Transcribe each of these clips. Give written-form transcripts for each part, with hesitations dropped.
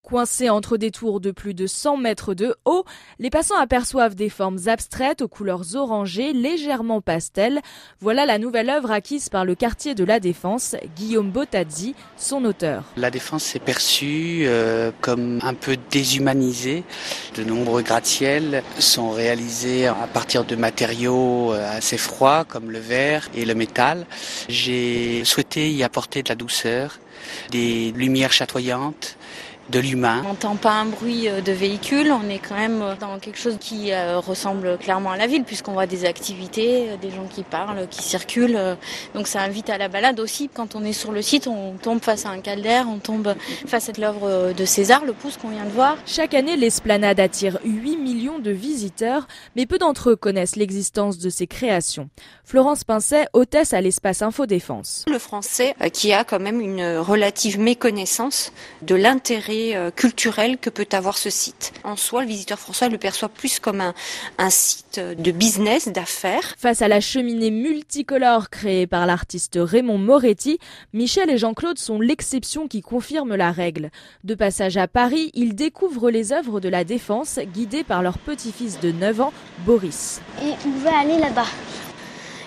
Coincés entre des tours de plus de 100 mètres de haut, les passants aperçoivent des formes abstraites aux couleurs orangées, légèrement pastel. Voilà la nouvelle œuvre acquise par le quartier de la Défense, Guillaume Bottazzi, son auteur. La Défense est perçue comme un peu déshumanisée. De nombreux gratte-ciels sont réalisés à partir de matériaux assez froids comme le verre et le métal. J'ai souhaité y apporter de la douceur, des lumières chatoyantes, de l'humain. On n'entend pas un bruit de véhicule, on est quand même dans quelque chose qui ressemble clairement à la ville puisqu'on voit des activités, des gens qui parlent, qui circulent. Donc ça invite à la balade aussi. Quand on est sur le site, on tombe face à un caldaire, on tombe face à l'œuvre de César, le Pouce qu'on vient de voir. Chaque année, l'esplanade attire 8 millions de visiteurs, mais peu d'entre eux connaissent l'existence de ces créations. Florence Pincet, hôtesse à l'espace Info Défense. Le français qui a quand même une relative méconnaissance de l'intérêt culturel que peut avoir ce site. En soi, le visiteur français le perçoit plus comme un site de business, d'affaires. Face à la cheminée multicolore créée par l'artiste Raymond Moretti, Michel et Jean-Claude sont l'exception qui confirme la règle. De passage à Paris, ils découvrent les œuvres de la Défense, guidés par leur petit-fils de 9 ans, Boris. Et on va aller là-bas.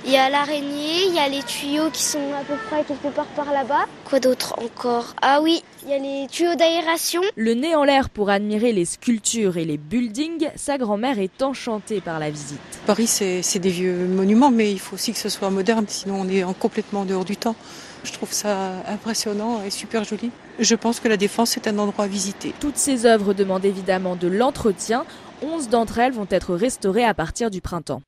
Il y a l'araignée, il y a les tuyaux qui sont à peu près quelque part par là-bas. Quoi d'autre encore? Ah oui, il y a les tuyaux d'aération. Le nez en l'air pour admirer les sculptures et les buildings, sa grand-mère est enchantée par la visite. Paris, c'est des vieux monuments, mais il faut aussi que ce soit moderne, sinon on est complètement dehors du temps. Je trouve ça impressionnant et super joli. Je pense que la Défense est un endroit à visiter. Toutes ces œuvres demandent évidemment de l'entretien. 11 d'entre elles vont être restaurées à partir du printemps.